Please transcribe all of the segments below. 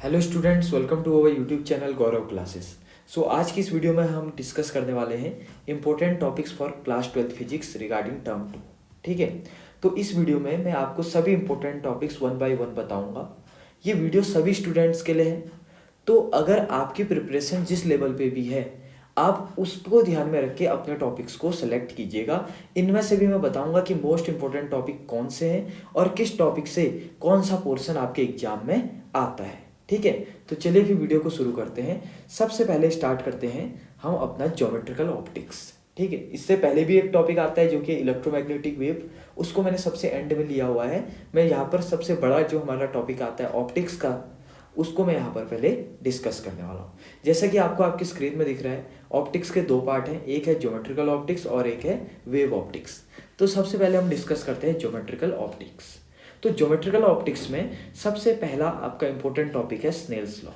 Hello students, welcome to our YouTube channel Gaurav classes. आज की इस वीडियो में हम डिस्कस करने वाले हैं important topics for class 12 physics regarding term 2। ठीक है, तो इस वीडियो में मैं आपको सभी important topics one by one बताऊंगा। ये वीडियो सभी स्टूडेंट्स के लिए है, तो अगर आपकी प्रिपरेशन जिस लेवल पे भी है आप उसको ध्यान में रख के अपने टॉपिक्स को सेलेक्ट कीजिएगा। इनमें से भी मैं बताऊंगा कि मोस्ट इंपॉर्टेंट टॉपिक कौन से हैं और किस टॉपिक से कौन सा पोर्शन आपके एग्जाम में आता है। ठीक है, तो चलिए फिर वीडियो को शुरू करते हैं। सबसे पहले स्टार्ट करते हैं हम अपना ज्योमेट्रिकल ऑप्टिक्स। ठीक है, इससे पहले भी एक टॉपिक आता है जो कि इलेक्ट्रोमैग्नेटिक वेव, उसको मैंने सबसे एंड में लिया हुआ है। मैं यहाँ पर सबसे बड़ा जो हमारा टॉपिक आता है ऑप्टिक्स का, उसको मैं यहाँ पर पहले डिस्कस करने वाला हूँ। जैसा कि आपको आपकी स्क्रीन में दिख रहा है, ऑप्टिक्स के दो पार्ट हैं, एक है ज्योमेट्रिकल ऑप्टिक्स और एक है वेव ऑप्टिक्स। तो सबसे पहले हम डिस्कस करते हैं ज्योमेट्रिकल ऑप्टिक्स। तो ज्योमेट्रिकल ऑप्टिक्स में सबसे पहला आपका इंपॉर्टेंट टॉपिक है स्नेल्स लॉ।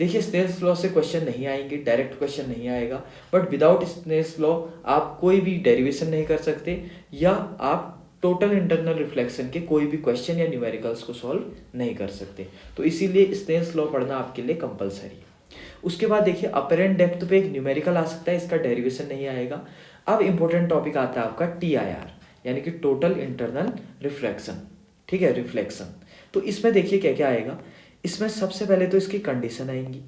देखिए, स्नेल्स लॉ से क्वेश्चन नहीं आएंगे, डायरेक्ट क्वेश्चन नहीं आएगा, बट विदाउट स्नेल्स लॉ आप कोई भी डेरिवेशन नहीं कर सकते या आप टोटल इंटरनल रिफ्लेक्शन के कोई भी क्वेश्चन या न्यूमेरिकल्स को सॉल्व नहीं कर सकते। तो इसीलिए स्नेल्स लॉ पढ़ना आपके लिए कंपलसरी है। उसके बाद देखिए, अपेरेंट डेप्थ पे एक न्यूमेरिकल आ सकता है, इसका डेरिवेशन नहीं आएगा। अब इंपॉर्टेंट टॉपिक आता है आपका TIR, यानी कि टोटल इंटरनल रिफ्लेक्शन। ठीक है, रिफ्लेक्शन। तो इसमें देखिए क्या क्या आएगा। इसमें सबसे पहले तो इसकी कंडीशन आएंगी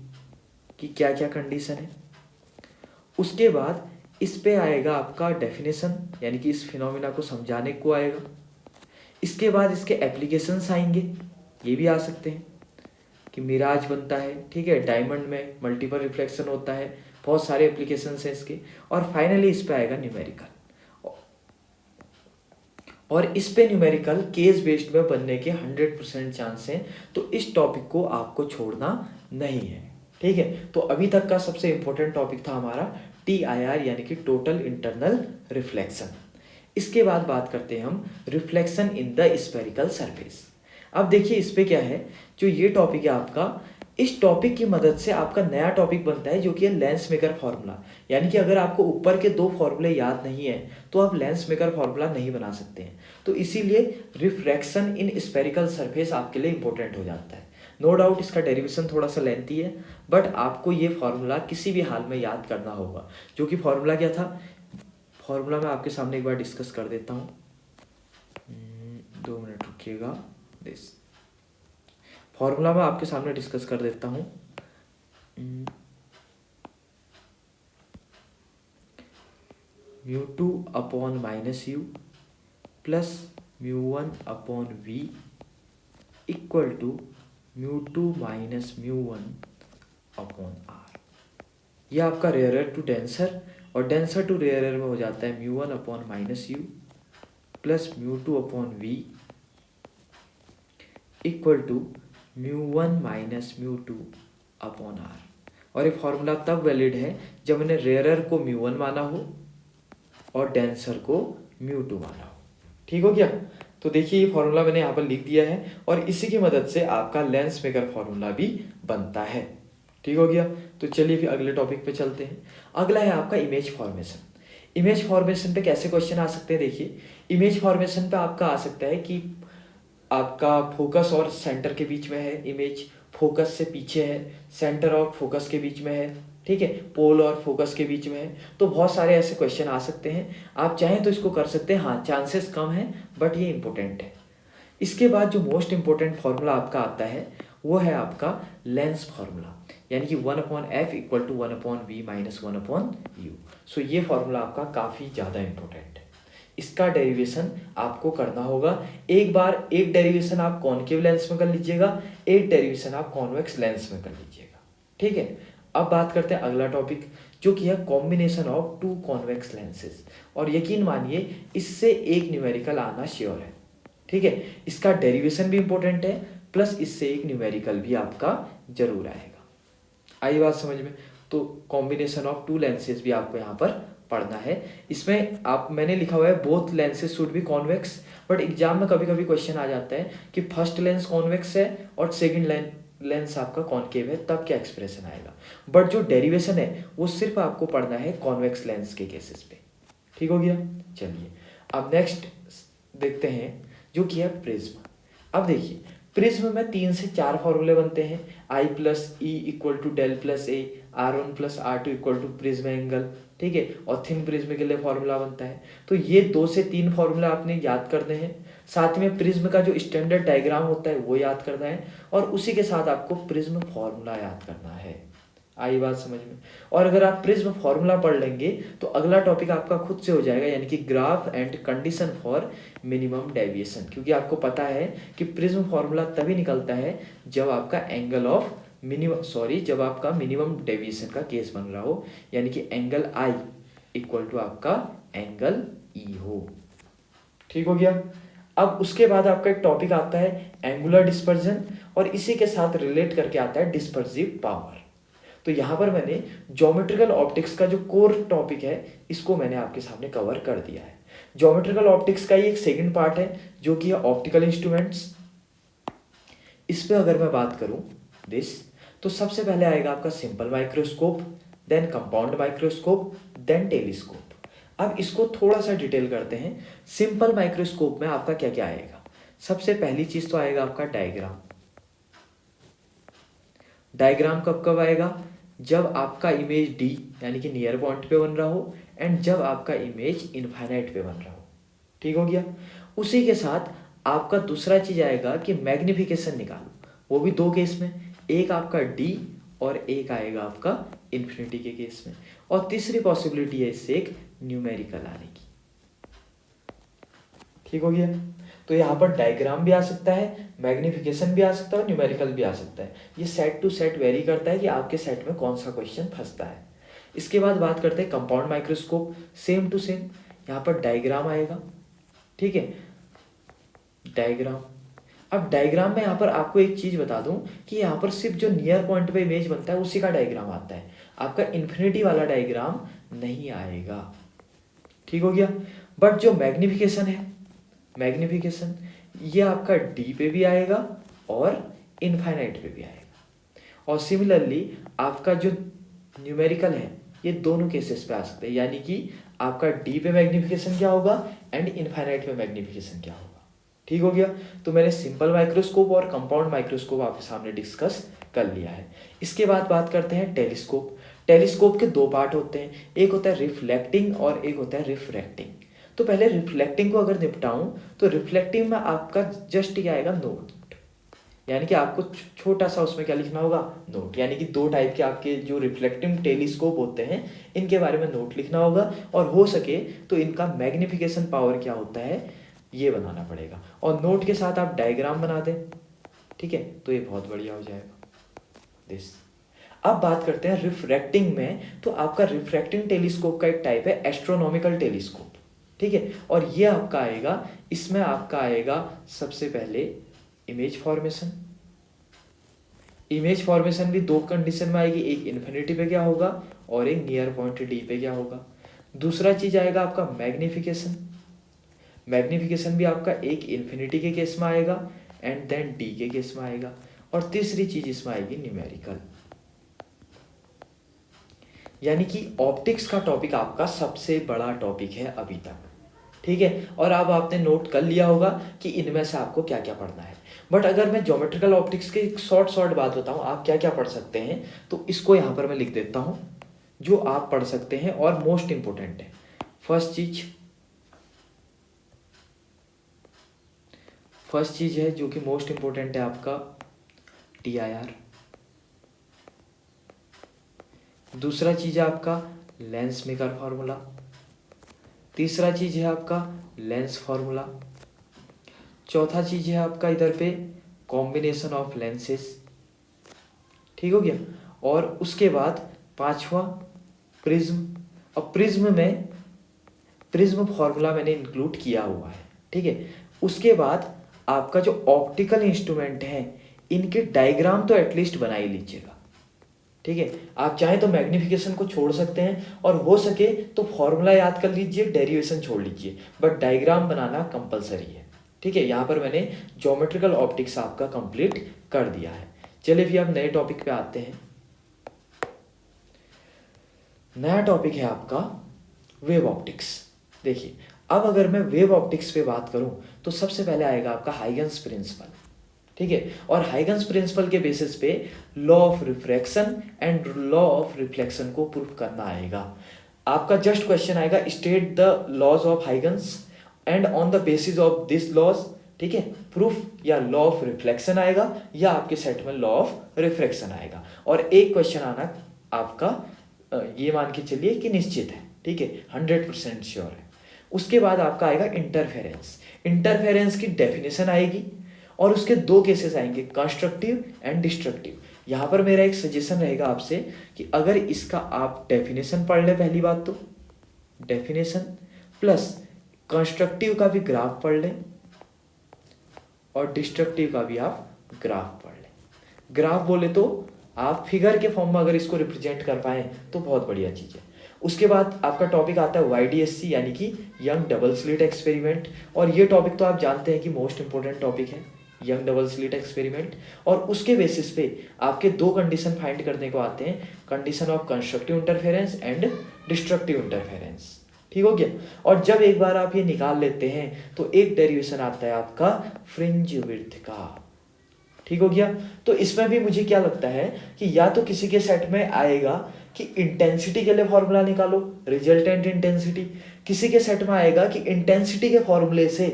कि क्या क्या कंडीशन है। उसके बाद इस पे आएगा आपका डेफिनेशन, यानी कि इस फिनोमिना को समझाने को आएगा। इसके बाद इसके एप्लीकेशंस आएंगे, ये भी आ सकते हैं कि मिराज बनता है, ठीक है, डायमंड में मल्टीपल रिफ्लेक्शन होता है, बहुत सारे एप्लीकेशंस हैं इसके। और फाइनली इस पे आएगा न्यूमेरिकल, और इस पे न्यूमेरिकल केस बेस्ड में बनने के 100% चांस हैं। तो इस टॉपिक को आपको छोड़ना नहीं है। ठीक है, तो अभी तक का सबसे इंपॉर्टेंट टॉपिक था हमारा TIR, यानी कि टोटल इंटरनल रिफ्लेक्शन। इसके बाद बात करते हैं हम reflection in the spherical surface. अब देखिए इस पे क्या है, जो ये टॉपिक है आपका, इस टॉपिक की मदद से आपका नया टॉपिक बनता है जो कि है लेंस मेकर फॉर्मूला। यानी कि अगर आपको ऊपर के दो फॉर्मूले याद नहीं है तो आप लेंस मेकर फॉर्मूला नहीं बना सकते हैं। तो इसीलिए रिफ्रैक्शन इन स्फेरिकल सरफेस आपके लिए इंपॉर्टेंट हो जाता है। नो डाउट इसका डेरिवेशन थोड़ा सा लेंथी है, बट आपको ये फॉर्मूला किसी भी हाल में याद करना होगा। जो कि फॉर्मूला क्या था, फॉर्मूला मैं आपके सामने एक बार डिस्कस कर देता हूँ। 2 मिनट रुकिएगा। दिस फॉर्मूला मैं आपके सामने डिस्कस कर देता हूँ। μ2 upon minus u plus μ1 upon v equal to μ2 minus μ1 upon R. यह आपका रेयरर टू डेंसर, और डेंसर टू रेयरर में हो जाता है μ1 upon minus u plus μ2 upon v equal to μ1 minus μ2 upon R. और ये फॉर्मूला तब वैलिड है जब मैंने रेयरर को μ1 माना हो और डेंसर को μ2 माना हो। ठीक हो गया। तो देखिए ये फॉर्मूला मैंने यहाँ पर लिख दिया है, और इसी की मदद से आपका लेंस मेकर फॉर्मूला भी बनता है। ठीक हो गया। तो चलिए फिर अगले टॉपिक पे चलते हैं। अगला है आपका इमेज फॉर्मेशन। इमेज फॉर्मेशन पे कैसे क्वेश्चन आ सकते हैं, देखिए इमेज फॉर्मेशन पे आपका आ सकता है कि आपका फोकस और सेंटर के बीच में है इमेज, फोकस से पीछे है, सेंटर और फोकस के बीच में है, ठीक है, पोल और फोकस के बीच में है। तो बहुत सारे ऐसे क्वेश्चन आ सकते हैं, आप चाहें तो इसको कर सकते हैं। हाँ, चांसेस कम हैं, बट ये इंपॉर्टेंट है। इसके बाद जो मोस्ट इंपॉर्टेंट फॉर्मूला आपका आता है वो है आपका लेंस फॉर्मूला, यानी कि 1/f equal to 1/v minus 1/u। सो ये फॉर्मूला आपका काफ़ी ज़्यादा इंपॉर्टेंट है। इसका डेरिवेशन आपको करना होगा। एक बार एक डेरिवेशन आप कॉनकेव लेंस में कर लीजिएगा, एक डेरिवेशन आप कॉन्वेक्स लेंस में कर लीजिएगा। ठीक है, अब बात करते हैं अगला टॉपिक, जो कि है combination of two convex lenses. और यकीन मानिए इससे एक न्यूमेरिकल आना श्योर है। ठीक है, इसका डेरिवेशन भी इंपॉर्टेंट है, प्लस इससे एक न्यूमेरिकल भी आपका जरूर आएगा। आई बात समझ में। तो कॉम्बिनेशन ऑफ टू लेंसेज भी आपको यहाँ पर पढ़ना है। इसमें आप मैंने लिखा हुआ है both lenses should be convex, but exam में कभी कभी क्वेश्चन आ जाता है कि फर्स्ट लेंस कॉन्वेक्स है और सेकंड लेंस आपका कॉनकेव है, तब क्या एक्सप्रेशन आएगा। बट जो डेरिवेशन है वो सिर्फ आपको पढ़ना है कॉन्वेक्स लेंस के केसेस पे। ठीक हो गया। चलिए अब नेक्स्ट देखते हैं जो कि है प्रिज्म। अब देखिए प्रिज्म में 3 से 4 फॉर्मूले बनते हैं, I plus e equal to del plus A, R1 plus R2 equal to prism angle, ठीक है। और थिन प्रिज्म के लिए फॉर्मूला बनता है। तो ये 2 से 3 फॉर्मूला आपने याद करने हैं। साथ में प्रिज्म का जो स्टैंडर्ड डायग्राम होता है वो याद करना है, और उसी के साथ आपको प्रिज्म फॉर्मूला याद करना है। आई बात समझ में? और अगर आप प्रिज्म फॉर्मूला पढ़ लेंगे तो अगला टॉपिक आपका खुद से हो जाएगा, यानी कि graph and condition for minimum deviation. क्योंकि आपको पता है कि प्रिज्म फॉर्मूला तभी निकलता है जब आपका एंगल ऑफ जब आपका मिनिमम डेविएशन का केस बन रहा हो, यानी कि एंगल आई इक्वल टू आपका एंगल ई हो। ठीक हो गया। अब उसके बाद आपका एक टॉपिक आता है एंगुलर डिस्पर्जन, और इसी के साथ रिलेट करके आता है डिस्पर्सिव पावर। तो यहाँ पर मैंने ज्योमेट्रिकल ऑप्टिक्स का जो कोर टॉपिक है इसको मैंने आपके सामने कवर कर दिया है। ज्योमेट्रिकल ऑप्टिक्स का ही एक सेकंड पार्ट है जो कि है ऑप्टिकल इंस्ट्रूमेंट्स। इस पे अगर मैं बात करूं तो सबसे पहले आएगा आपका simple microscope, then compound microscope, then telescope. अब इसको थोड़ा सा डिटेल करते हैं। सिंपल माइक्रोस्कोप में आपका क्या क्या आएगा? सबसे पहली चीज तो आएगा आपका डायग्राम। डायग्राम कब कब आएगा? जब आपका इमेज डी यानी कि नियर पॉइंट पे बन रहा हो, एंड जब आपका इमेज इनफाइनाइट पे बन रहा हो। ठीक हो गया। उसी के साथ आपका दूसरा चीज आएगा कि मैग्निफिकेशन निकालो, वो भी 2 केस में, एक आपका डी और एक आएगा आपका इन्फिनिटी के केस में। और तीसरी पॉसिबिलिटी है इससे एक न्यूमेरिकल आने की। ठीक हो गया। तो यहाँ पर डायग्राम भी आ सकता है, मैग्निफिकेशन भी आ सकता है और न्यूमेरिकल भी आ सकता है। ये सेट टू सेट वेरी करता है कि आपके सेट में कौन सा क्वेश्चन फंसता है। इसके बाद बात करते हैं compound microscope. Same to same यहाँ पर डायग्राम आएगा, ठीक है, डायग्राम। अब डायग्राम में यहाँ पर आपको एक चीज बता दूं कि यहाँ पर सिर्फ जो नियर पॉइंट पे इमेज बनता है उसी का डायग्राम आता है, आपका इन्फिनिटी वाला डायग्राम नहीं आएगा। ठीक हो गया। बट जो मैग्निफिकेशन है, मैग्निफिकेशन ये आपका डी पे भी आएगा और इनफाइनाइट पे भी आएगा। और सिमिलरली आपका जो न्यूमेरिकल है ये दोनों केसेस पे आ सकते हैं, यानी कि आपका डी पे मैग्निफिकेशन क्या होगा एंड इनफाइनाइट पे मैग्निफिकेशन क्या होगा। ठीक हो गया। तो मैंने सिंपल माइक्रोस्कोप और कंपाउंड माइक्रोस्कोप आपके सामने डिस्कस कर लिया है। इसके बाद बात करते हैं टेलीस्कोप। टेलीस्कोप के 2 पार्ट होते हैं, एक होता है रिफ्लेक्टिंग और एक होता है रिफ्रैक्टिंग। तो पहले रिफ्लेक्टिंग को अगर निपटाऊं तो रिफ्लेक्टिंग में आपका जस्ट क्या आएगा, नोट, यानी कि आपको छोटा सा उसमें क्या लिखना होगा, नोट। यानी कि 2 टाइप के आपके जो रिफ्लेक्टिंग टेलीस्कोप होते हैं इनके बारे में नोट लिखना होगा, और हो सके तो इनका मैग्निफिकेशन पावर क्या होता है ये बनाना पड़ेगा, और नोट के साथ आप डायग्राम बना दें, ठीक है, तो ये बहुत बढ़िया हो जाएगा दिस। अब बात करते हैं रिफ्रैक्टिंग में। तो आपका रिफ्रैक्टिंग टेलीस्कोप का एक टाइप है एस्ट्रोनॉमिकल टेलीस्कोप, ठीक है। और ये आपका आएगा, इसमें आपका आएगा सबसे पहले इमेज फॉर्मेशन। इमेज फॉर्मेशन भी 2 कंडीशन में आएगी, एक इन्फिनिटी पे क्या होगा और एक नियर पॉइंट डी पे क्या होगा। दूसरा चीज आएगा आपका मैग्निफिकेशन। मैग्निफिकेशन भी आपका एक इन्फिनिटी के केस में आएगा एंड देन डी के केस में आएगा। और तीसरी चीज इसमें आएगी न्यूमेरिकल। यानी कि ऑप्टिक्स का टॉपिक आपका सबसे बड़ा टॉपिक है अभी तक, ठीक है। और अब आपने नोट कर लिया होगा कि इनमें से आपको क्या क्या पढ़ना है। बट अगर मैं ज्योमेट्रिकल ऑप्टिक्स की शॉर्ट बात बताऊं आप क्या क्या पढ़ सकते हैं, तो इसको यहां पर मैं लिख देता हूं जो आप पढ़ सकते हैं और मोस्ट इंपोर्टेंट है। फर्स्ट चीज है जो कि मोस्ट इंपोर्टेंट है आपका TIR। दूसरा चीज है आपका लेंस मेकर फार्मूला। तीसरा चीज है आपका लेंस फार्मूला। चौथा चीज है आपका इधर पे कॉम्बिनेशन ऑफ लेंसेस। ठीक हो गया। और उसके बाद 5वां प्रिज्म। अब प्रिज्म में प्रिज्म फार्मूला मैंने इंक्लूड किया हुआ है, ठीक है। उसके बाद आपका जो ऑप्टिकल इंस्ट्रूमेंट है इनके डायग्राम तो एटलीस्ट बना ही लीजिएगा, ठीक है। आप चाहे तो मैग्निफिकेशन को छोड़ सकते हैं और हो सके तो फॉर्मूला याद कर लीजिए, डेरिवेशन छोड़ लीजिए, बट डायग्राम बनाना कंपलसरी है, ठीक है। यहाँ पर मैंने ज्योमेट्रिकल ऑप्टिक्स आपका कंप्लीट कर दिया है। चलिए फिर अब नए टॉपिक पे आते हैं। नया टॉपिक है आपका वेव ऑप्टिक्स। देखिए अब अगर मैं वेव ऑप्टिक्स पे बात करूं तो सबसे पहले आएगा आपका हाइगन्स प्रिंसिपल, ठीक है। और हाइगन्स प्रिंसिपल के बेसिस पे law of refraction and law of reflection को प्रूफ करना आएगा। आपका जस्ट क्वेश्चन आएगा state the laws of Huygens and on the basis of this laws, ठीक है, प्रूफ या लॉ ऑफ रिफ्लेक्शन आएगा या आपके सेट में लॉ ऑफ रिफ्रैक्शन आएगा। और एक क्वेश्चन आना आपका ये मान के चलिए कि निश्चित है, ठीक है, 100% श्योर है। उसके बाद आपका आएगा इंटरफेरेंस। इंटरफेरेंस की डेफिनेशन आएगी और उसके दो केसेस आएंगे, कंस्ट्रक्टिव एंड डिस्ट्रक्टिव। यहाँ पर मेरा एक सजेशन रहेगा आपसे कि अगर इसका आप डेफिनेशन पढ़ ले, पहली बात तो डेफिनेशन प्लस कंस्ट्रक्टिव का भी ग्राफ पढ़ लें और डिस्ट्रक्टिव का भी आप ग्राफ पढ़ लें। ग्राफ बोले तो आप फिगर के फॉर्म में अगर इसको रिप्रेजेंट कर पाएँ तो बहुत बढ़िया चीज़ है। उसके बाद आपका टॉपिक आता है YDSC यानी कि यंग डबल स्लिट एक्सपेरिमेंट। और ये टॉपिक तो आप जानते हैं कि मोस्ट इंपॉर्टेंट टॉपिक है, यंग डबल स्लिट एक्सपेरिमेंट। और उसके बेसिस पे आपके दो कंडीशन फाइंड करने को आते हैं, condition of constructive interference and destructive interference, ठीक हो गया। और जब एक बार आप ये निकाल लेते हैं तो एक डेरिवेशन आता है आपका फ्रिंज विड्थ का, ठीक हो गया। तो इसमें भी मुझे क्या लगता है कि या तो किसी के सेट में आएगा कि इंटेंसिटी के लिए फॉर्मूला निकालो, रिजल्टेंट इंटेंसिटी, किसी के सेट में आएगा कि इंटेंसिटी के फॉर्मूले से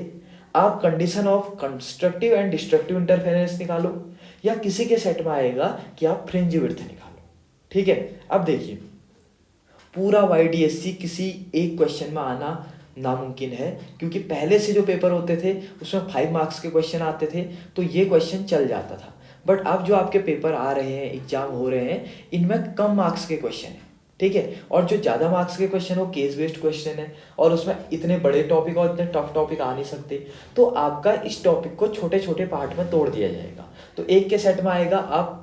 आप condition of constructive and destructive interference निकालो, या किसी के सेट में आएगा कि आप फ्रिंज विड्थ निकालो, ठीक है। अब देखिए पूरा YDSC किसी एक क्वेश्चन में आना नामुमकिन है, क्योंकि पहले से जो पेपर होते थे उसमें 5 मार्क्स के क्वेश्चन आते थे तो ये क्वेश्चन चल जाता था। बट अब जो आपके पेपर आ रहे हैं, एग्जाम हो रहे हैं, इनमें कम मार्क्स के क्वेश्चन है, ठीक है। और जो ज़्यादा मार्क्स के क्वेश्चन हो केस बेस्ड क्वेश्चन है और उसमें इतने बड़े टॉपिक और इतने टफ टॉपिक आ नहीं सकते, तो आपका इस टॉपिक को छोटे छोटे पार्ट में तोड़ दिया जाएगा। तो एक के सेट में आएगा आप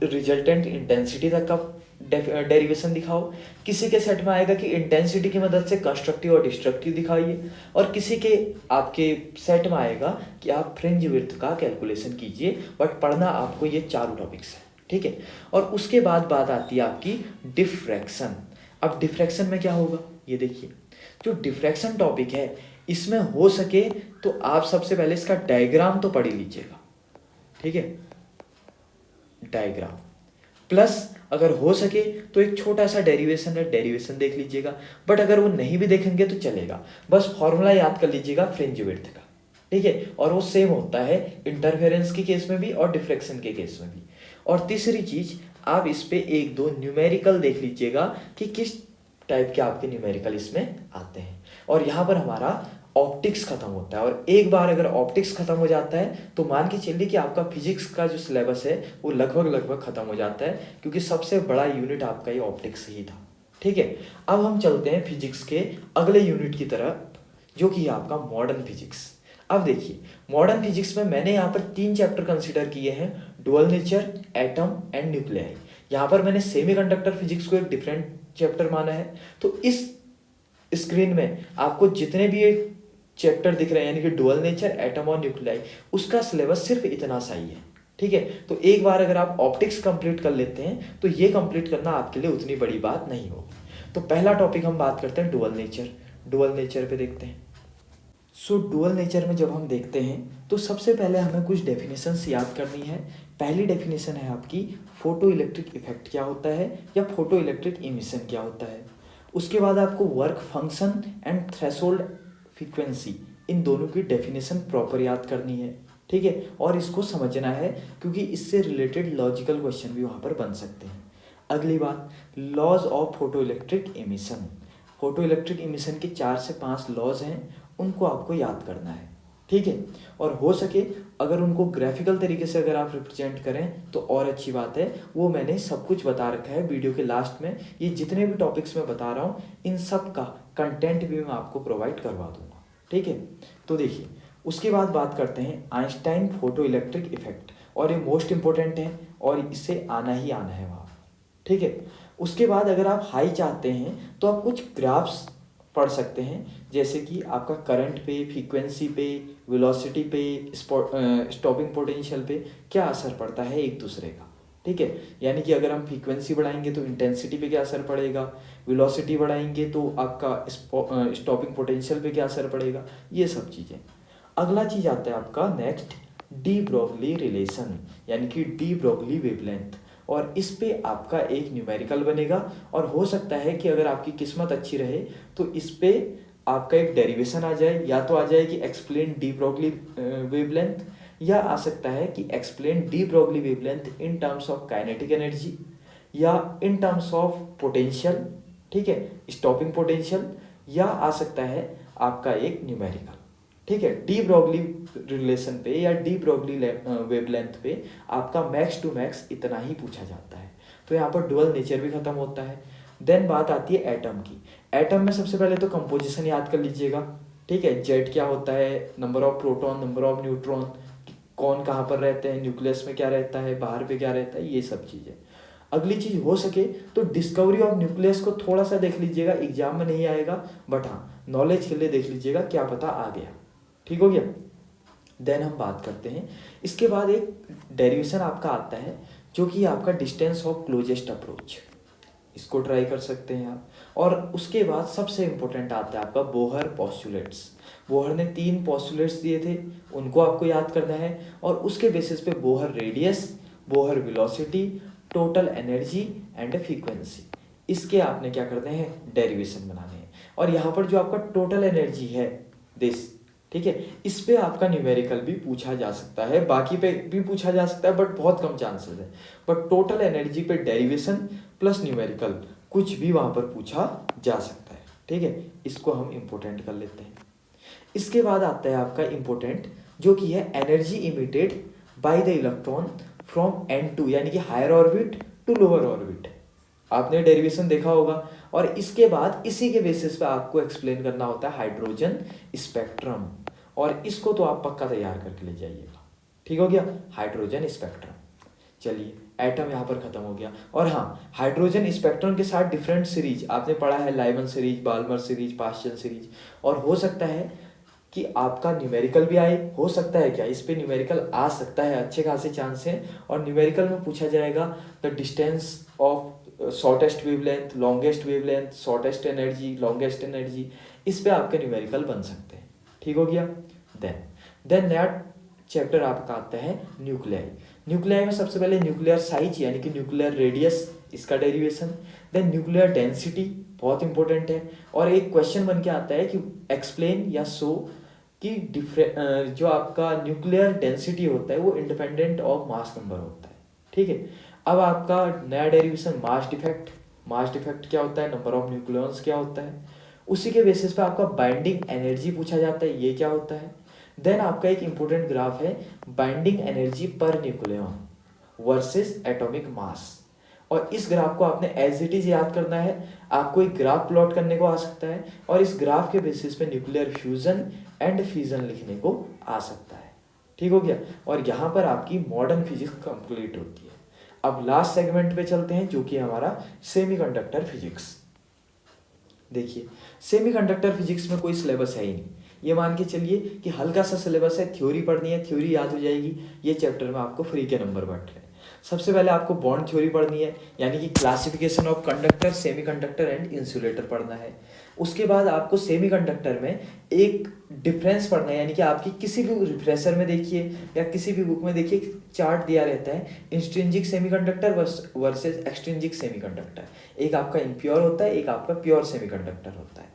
रिजल्टेंट इंटेंसिटी तक का डेरिवेशन दिखाओ, किसी के सेट में आएगा कि इंटेंसिटी की मदद से कंस्ट्रक्टिव और डिस्ट्रक्टिव दिखाइए, और किसी के आपके सेट में आएगा कि आप फ्रिंज विड्थ का कैलकुलेशन कीजिए। बट पढ़ना आपको ये चारों टॉपिक्स है, ठीक है। और उसके बाद बात आती है आपकी डिफ्रैक्शन। अब डिफ्रैक्शन में क्या होगा ये देखिए, जो डिफ्रैक्शन टॉपिक है इसमें हो सके तो आप सबसे पहले इसका डायग्राम तो पढ़ ही लीजिएगा, ठीक है, डायग्राम प्लस अगर हो सके तो एक छोटा सा डेरिवेशन है, डेरिवेशन देख लीजिएगा। बट अगर वो नहीं भी देखेंगे तो चलेगा, बस फॉर्मूला याद कर लीजिएगा फ्रिंज विड्थ का, ठीक है। और वो सेम होता है इंटरफेरेंस के केस में भी और डिफ्रैक्शन के केस में भी। और तीसरी चीज, आप इस पे एक दो न्यूमेरिकल देख लीजिएगा कि किस टाइप के आपके न्यूमेरिकल इसमें आते हैं। और यहाँ पर हमारा ऑप्टिक्स खत्म होता है। और एक बार अगर ऑप्टिक्स खत्म हो जाता है तो मान के चलिए कि आपका फिजिक्स का जो सिलेबस है वो लगभग खत्म हो जाता है, क्योंकि सबसे बड़ा यूनिट आपका ये ऑप्टिक्स ही था, ठीक है। अब हम चलते हैं फिजिक्स के अगले यूनिट की तरफ, जो कि आपका मॉडर्न फिजिक्स। अब देखिए मॉडर्न फिजिक्स में मैंने यहाँ पर 3 चैप्टर कंसिडर किए हैं, dual nature, atom and nuclei. यहाँ पर मैंने सेमीकंडक्टर फिजिक्स को एक डिफरेंट चैप्टर माना है। तो इस स्क्रीन में आपको जितने भी चैप्टर दिख रहे हैं, यानी कि डुअल नेचर, एटम और न्यूक्लियाई, उसका सिलेबस सिर्फ इतना सा ही है, ठीक है। तो एक बार अगर आप ऑप्टिक्स कंप्लीट कर लेते हैं तो ये कंप्लीट करना आपके लिए उतनी बड़ी बात नहीं होगी। तो पहला टॉपिक हम बात करते हैं डुअल नेचर। डुअल नेचर पे देखते हैं। सो डुअल नेचर में जब हम देखते हैं तो सबसे पहले हमें कुछ डेफिनेशंस याद करनी है। पहली डेफिनेशन है आपकी फोटो इलेक्ट्रिक इफेक्ट क्या होता है या फोटो इलेक्ट्रिक इमिशन क्या होता है। उसके बाद आपको work function and threshold frequency, इन दोनों की डेफिनेशन प्रॉपर याद करनी है, ठीक है। और इसको समझना है क्योंकि इससे रिलेटेड लॉजिकल क्वेश्चन भी वहाँ पर बन सकते हैं। अगली बात, laws of photoelectric emission. Photoelectric emission के 4 से 5 लॉज हैं, उनको आपको याद करना है, ठीक है। और हो सके अगर उनको ग्राफिकल तरीके से अगर आप रिप्रेजेंट करें तो और अच्छी बात है। वो मैंने सब कुछ बता रखा है वीडियो के लास्ट में। ये जितने भी टॉपिक्स मैं बता रहा हूँ इन सब का कंटेंट भी मैं आपको प्रोवाइड करवा दूंगा, ठीक है। तो देखिए उसके बाद बात करते हैं आइंस्टाइन फोटो इलेक्ट्रिक इफेक्ट, और ये मोस्ट इंपॉर्टेंट है और इससे आना ही आना है वहाँ, ठीक है। उसके बाद अगर आप हाई चाहते हैं तो आप कुछ ग्राफ्स पढ़ सकते हैं, जैसे कि आपका करंट पे, फ्रीक्वेंसी पे, वेलोसिटी पे, स्टॉपिंग पोटेंशियल पे क्या असर पड़ता है एक दूसरे का, ठीक है। यानी कि अगर हम फ्रीक्वेंसी बढ़ाएंगे तो इंटेंसिटी पे क्या असर पड़ेगा, वेलोसिटी बढ़ाएंगे तो आपका स्टॉपिंग पोटेंशियल पे क्या असर पड़ेगा, ये सब चीज़ें। अगला चीज़ आता है आपका नेक्स्ट डी ब्रोगली रिलेशन यानी कि डी ब्रोगली वेवलेंथ, और इस पे आपका एक न्यूमेरिकल बनेगा। और हो सकता है कि अगर आपकी किस्मत अच्छी रहे तो इस पे आपका एक डेरिवेशन आ जाए, या तो आ जाए कि एक्सप्लेन डी ब्रोगली वेवलेंथ, या आ सकता है कि explain de Broglie wavelength in terms of kinetic energy या इन टर्म्स ऑफ पोटेंशियल, ठीक है, स्टॉपिंग पोटेंशियल, या आ सकता है आपका एक न्यूमेरिकल। ठीक है, डी ब्रोगली रिलेशन पे या डी ब्रोगली वेवलेंथ पे आपका मैक्स टू मैक्स इतना ही पूछा जाता है। तो यहाँ पर डुअल नेचर भी खत्म होता है। देन बात आती है एटम की। एटम में सबसे पहले तो कंपोजिशन याद कर लीजिएगा। ठीक है, जेड क्या होता है, number of proton, number of neutron, कौन कहाँ पर रहते हैं, न्यूक्लियस में क्या रहता है, बाहर पे क्या रहता है, ये सब चीज़ें। अगली चीज़ हो सके तो डिस्कवरी ऑफ न्यूक्लियस को थोड़ा सा देख लीजिएगा, एग्जाम में नहीं आएगा बट हाँ नॉलेज के लिए देख लीजिएगा, क्या पता आ गया। ठीक हो गया। देन हम बात करते हैं, इसके बाद एक डेरिवेशन आपका आता है जो कि आपका डिस्टेंस ऑफ क्लोजेस्ट अप्रोच, इसको ट्राई कर सकते हैं आप। और उसके बाद सबसे इंपॉर्टेंट आता है आपका बोहर पॉस्टुलेट्स। बोहर ने 3 पॉस्टुलेट्स दिए थे, उनको आपको याद करना है, और उसके बेसिस पे Bohr radius, Bohr velocity, total energy and frequency, इसके आपने क्या करने हैं, डेरिवेशन बनाने हैं। और यहाँ पर जो आपका टोटल एनर्जी है दिस, ठीक है, इस पे आपका न्यूमेरिकल भी पूछा जा सकता है, बाकी पे भी पूछा जा सकता है बट बहुत कम चांसेस है। बट टोटल एनर्जी पे डेरिवेशन प्लस न्यूमेरिकल कुछ भी वहाँ पर पूछा जा सकता है। ठीक है, इसको हम इम्पोर्टेंट कर लेते हैं। इसके बाद आता है आपका इम्पोर्टेंट जो कि है energy emitted by the electron from N2 यानी कि higher orbit to lower orbit. आपने डेरिवेशन देखा होगा। और इसके बाद इसी के बेसिस पे आपको एक्सप्लेन करना होता है हाइड्रोजन स्पेक्ट्रम, और इसको तो आप पक्का तैयार करके ले जाइएगा। ठीक हो गया, हाइड्रोजन स्पेक्ट्रम। चलिए, एटम यहाँ पर खत्म हो गया। और हाँ, हाइड्रोजन स्पेक्ट्रम के साथ डिफरेंट सीरीज आपने पढ़ा है, Lyman series, Balmer series, Paschen series. और हो सकता है कि आपका न्यूमेरिकल भी आए, हो सकता है क्या, इस पे न्यूमेरिकल आ सकता है, अच्छे खासे चांस हैं। और न्यूमेरिकल में पूछा जाएगा the distance of shortest wavelength, longest wavelength, shortest energy, longest energy, इस पे आपके न्यूमेरिकल बन सकते हैं। ठीक हो गया। देन नया चैप्टर आपका आता है न्यूक्लियाई। न्यूक्लियाई में सबसे पहले न्यूक्लियर साइज यानी कि न्यूक्लियर रेडियस, इसका डेरिवेशन। देन न्यूक्लियर डेंसिटी, बहुत इंपॉर्टेंट है। और एक क्वेश्चन बन के आता है कि एक्सप्लेन या शो कि जो आपका न्यूक्लियर डेंसिटी होता है वो इंडिपेंडेंट ऑफ मास नंबर होता है। ठीक है, अब आपका नया derivation mass defect. Mass defect क्या होता है, नंबर ऑफ न्यूक्लियॉन्स क्या होता है, उसी के बेसिस पे आपका बाइंडिंग एनर्जी पूछा जाता है, ये क्या होता है। देन आपका एक इंपॉर्टेंट ग्राफ है बाइंडिंग एनर्जी पर न्यूक्लियॉन वर्सेस एटॉमिक मास, और इस ग्राफ को आपने एज इट इज याद करना है। आपको एक ग्राफ प्लॉट करने को आ सकता है, और इस ग्राफ के बेसिस पे न्यूक्लियर फ्यूजन एंड फिजन लिखने को आ सकता है। ठीक हो गया, और यहाँ पर आपकी मॉडर्न फिजिक्स कंप्लीट होती है। अब लास्ट सेगमेंट पे चलते हैं जो कि हमारा सेमीकंडक्टर फिजिक्स। देखिए, सेमीकंडक्टर फिजिक्स में कोई सिलेबस है ही नहीं, ये मान के चलिए कि हल्का सा सिलेबस है, थ्योरी पढ़नी है, थ्योरी याद हो जाएगी। ये चैप्टर में आपको फ्री के नंबर बढ़ रहे हैं। सबसे पहले आपको बॉन्ड थ्योरी पढ़नी है, यानी कि classification of conductor, semiconductor and insulator पढ़ना है। उसके बाद आपको सेमीकंडक्टर में एक डिफरेंस पढ़ना है, यानी कि आपकी किसी भी रिफ्रेशर में देखिए या किसी भी बुक में देखिए चार्ट दिया रहता है, इंस्ट्रिंजिक सेमीकंडक्टर वर्सेस एक्सट्रिंजिक सेमीकंडक्टर। एक आपका इम्प्योर होता है, एक आपका प्योर सेमीकंडक्टर होता है।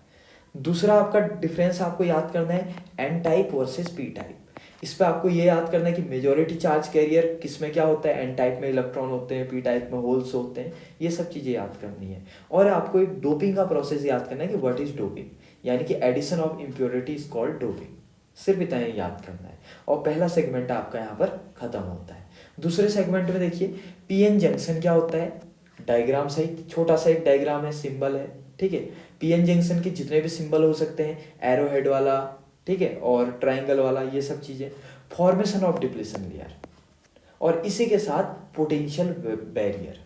दूसरा आपका डिफरेंस आपको याद करना है N type versus P type. इस पे आपको ये याद करना है कि मेजॉरिटी चार्ज कैरियर किस में क्या होता है, एन टाइप में इलेक्ट्रॉन होते हैं, पी टाइप में होल्स होते हैं, ये सब चीज़ें याद करनी है। और आपको एक डोपिंग का प्रोसेस याद करना है कि व्हाट इज डोपिंग, यानी कि addition of impurity is called doping. सिर्फ इतना ही याद करना है, और पहला सेगमेंट आपका यहाँ पर खत्म होता है। दूसरे सेगमेंट में देखिए पीएन जंक्शन क्या होता है, डायग्राम सही, छोटा सा एक डायग्राम है, सिंबल है। ठीक है, पीएन जंक्शन के जितने भी सिंबल हो सकते हैं, एरो हेड वाला, ठीक है, और ट्राइंगल वाला, ये सब चीज़ें। फॉर्मेशन ऑफ डिप्लेशन लेयर, और इसी के साथ पोटेंशियल बैरियर,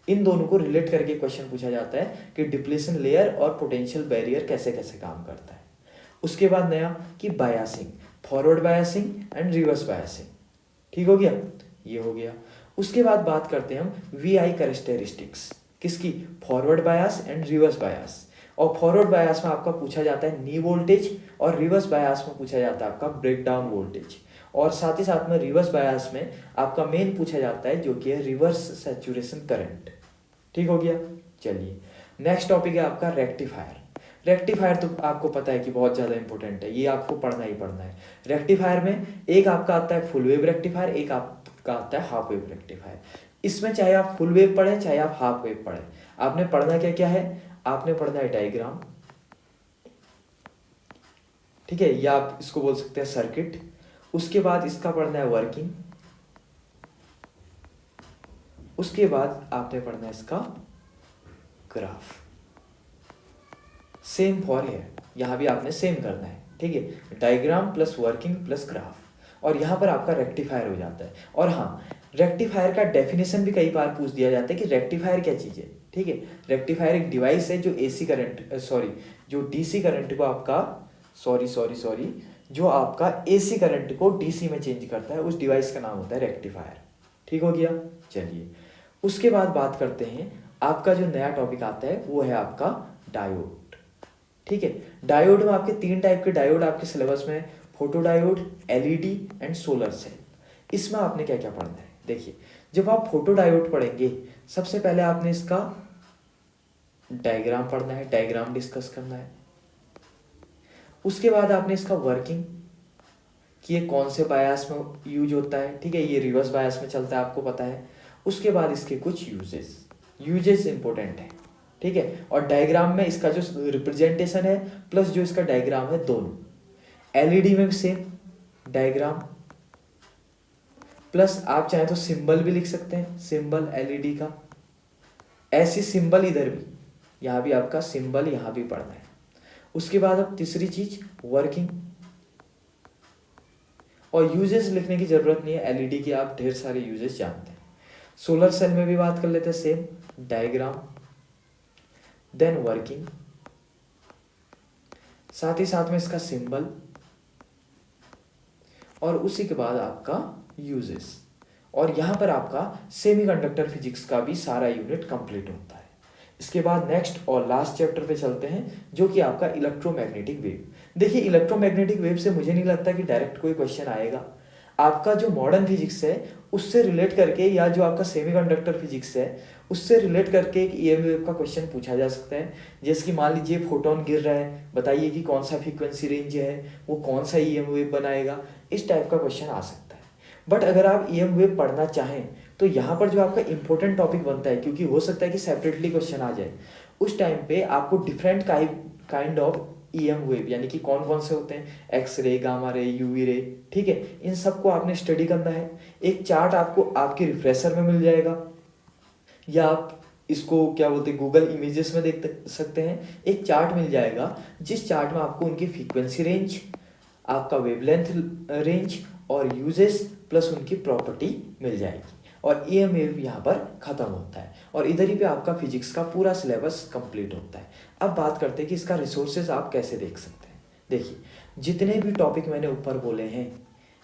इन दोनों को रिलेट करके क्वेश्चन पूछा जाता है कि डिप्लेशन लेयर और पोटेंशियल बैरियर कैसे कैसे काम करता है। उसके बाद नया कि biasing, forward biasing and reverse biasing. ठीक हो गया, ये हो गया। उसके बाद बात करते हैं हम वीआई कैरेक्टरिस्टिक्स, किसकी, forward bias and reverse bias. और फॉरवर्ड बायास में आपका पूछा जाता है नी वोल्टेज, और रिवर्स बायास में पूछा जाता है आपका ब्रेक डाउन वोल्टेज। और साथ ही साथ में रिवर्स बायस में आपका मेन पूछा जाता है जो कि है रिवर्स सैचुरेशन करंट। ठीक हो गया। चलिए नेक्स्ट टॉपिक है आपका रेक्टिफायर। रेक्टिफायर तो आपको पता है कि बहुत ज़्यादा इंपॉर्टेंट है, ये आपको पढ़ना ही पढ़ना है। रेक्टिफायर में एक आपका आता है फुल वेव रेक्टिफायर, एक आपका आता है हाफ वेव रेक्टिफायर। इसमें चाहे आप फुल वेव पढ़ें चाहे आप हाफ वेव पढ़ें, आपने पढ़ना क्या क्या है, आपने पढ़ना है डायग्राम, ठीक है, या आप इसको बोल सकते हैं सर्किट। उसके बाद इसका पढ़ना है वर्किंग, उसके बाद आपने पढ़ना है इसका ग्राफ। सेम फॉर है, यहाँ भी आपने सेम करना है, ठीक है, diagram plus working plus graph. और यहाँ पर आपका रेक्टिफायर हो जाता है। और हाँ, रेक्टिफायर का डेफिनेशन भी कई बार पूछ दिया जाता है कि रेक्टिफायर क्या चीज़ है। ठीक है, रेक्टिफायर एक डिवाइस है जो एसी करंट जो डीसी करंट को आपका जो आपका एसी करंट को डीसी में चेंज करता है, उस डिवाइस का नाम होता है रेक्टिफायर। ठीक हो गया। चलिए उसके बाद बात करते हैं, आपका जो नया टॉपिक आता है वो है आपका डायोड। ठीक है, डायोड में आपके 3 टाइप के डायोड आपके सिलेबस में, photo diode, LED and solar cell. इसमें आपने क्या क्या पढ़ना है, देखिए जब आप फोटो डायोड पढ़ेंगे सबसे पहले आपने इसका डायग्राम पढ़ना है, डायग्राम डिस्कस करना है। उसके बाद आपने इसका वर्किंग कि ये कौन से बायस में यूज होता है, ठीक है, ये रिवर्स बायस में चलता है आपको पता है। उसके बाद इसके कुछ यूजेस इंपॉर्टेंट है, ठीक है, और डायग्राम में इसका जो रिप्रेजेंटेशन है प्लस जो इसका डायग्राम है दोनों। एलईडी में भी सेम डायग्राम प्लस आप चाहे तो सिंबल भी लिख सकते हैं, सिंबल एलईडी का, ऐसी सिंबल इधर भी, यहाँ भी आपका सिंबल यहाँ भी पढ़ना है। उसके बाद अब तीसरी चीज वर्किंग, और यूजेस लिखने की जरूरत नहीं है, एलईडी के आप ढेर सारे यूजेस जानते हैं। सोलर सेल में भी बात कर लेते हैं, सेम डायग्राम देन वर्किंग, साथ ही साथ में इसका सिंबल, और उसी के बाद आपका यूजेस। और यहां पर आपका सेमीकंडक्टर फिजिक्स का भी सारा यूनिट कंप्लीट होता है। इसके बाद नेक्स्ट और लास्ट चैप्टर पे चलते हैं जो कि आपका इलेक्ट्रोमैग्नेटिक वेव। देखिए इलेक्ट्रोमैग्नेटिक वेव से मुझे नहीं लगता कि डायरेक्ट कोई क्वेश्चन आएगा। आपका जो मॉडर्न फिजिक्स है उससे रिलेट करके, या जो आपका सेमीकंडक्टर फिजिक्स है उससे रिलेट करके एक ईएम वेव का क्वेश्चन पूछा जा सकता है। जैसे कि मान लीजिए फोटोन गिर रहा है, बताइए कि कौन सा फ्रीक्वेंसी रेंज है, वो कौन सा ईएम वेव बनाएगा, इस टाइप का क्वेश्चन आ सकता है। बट अगर आप ईएम वेव पढ़ना चाहें तो यहाँ पर जो आपका इंपॉर्टेंट टॉपिक बनता है, क्योंकि हो सकता है कि सेपरेटली क्वेश्चन आ जाए, उस टाइम पे आपको different kind of EM wave, यानी कि कौन कौन से होते हैं, X ray, gamma ray, UV ray, ठीक है, इन सबको आपने स्टडी करना है। एक चार्ट आपको आपके रिफ्रेशर में मिल जाएगा, या आप इसको क्या बोलते हैं गूगल इमेजेस में देख सकते हैं। एक चार्ट मिल जाएगा जिस चार्ट में आपको उनकी फ्रीक्वेंसी रेंज, आपका वेवलेंथ रेंज और यूजेस प्लस उनकी प्रॉपर्टी मिल जाएगी। और ईएम वेव यहाँ पर खत्म होता है और इधर ही पे आपका फिजिक्स का पूरा सिलेबस कंप्लीट होता है। अब बात करते हैं कि इसका रिसोर्सेज आप कैसे देख सकते हैं। देखिए जितने भी टॉपिक मैंने ऊपर बोले हैं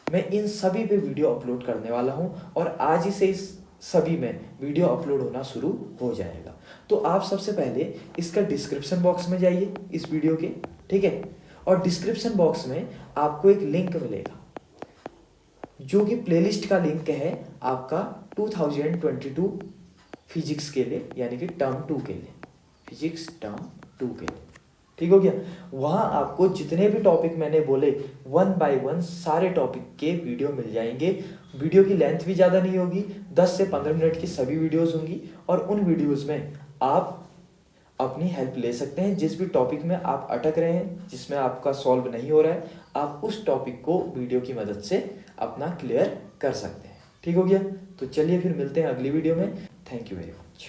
मैं इन सभी पे वीडियो अपलोड करने वाला हूँ, और आज ही से इस सभी में वीडियो अपलोड होना शुरू हो जाएगा। तो आप सबसे पहले इसका डिस्क्रिप्शन बॉक्स में जाइए इस वीडियो के, ठीक है, और डिस्क्रिप्शन बॉक्स में आपको एक लिंक मिलेगा जो कि प्लेलिस्ट का लिंक है आपका 2022 फिजिक्स के लिए, यानी कि टर्म 2 के लिए, फिजिक्स टर्म 2 के लिए। ठीक हो गया। वहाँ आपको जितने भी टॉपिक मैंने बोले 1 बाय 1 सारे टॉपिक के वीडियो मिल जाएंगे। वीडियो की लेंथ भी ज़्यादा नहीं होगी, 10 से 15 मिनट की सभी वीडियोस होंगी, और उन वीडियोस में आप अपनी हेल्प ले सकते हैं। जिस भी टॉपिक में आप अटक रहे हैं, जिसमें आपका सॉल्व नहीं हो रहा है, आप उस टॉपिक को वीडियो की मदद से अपना क्लियर कर सकते हैं। ठीक हो गया। तो चलिए फिर मिलते हैं अगली वीडियो में। Thank you very much.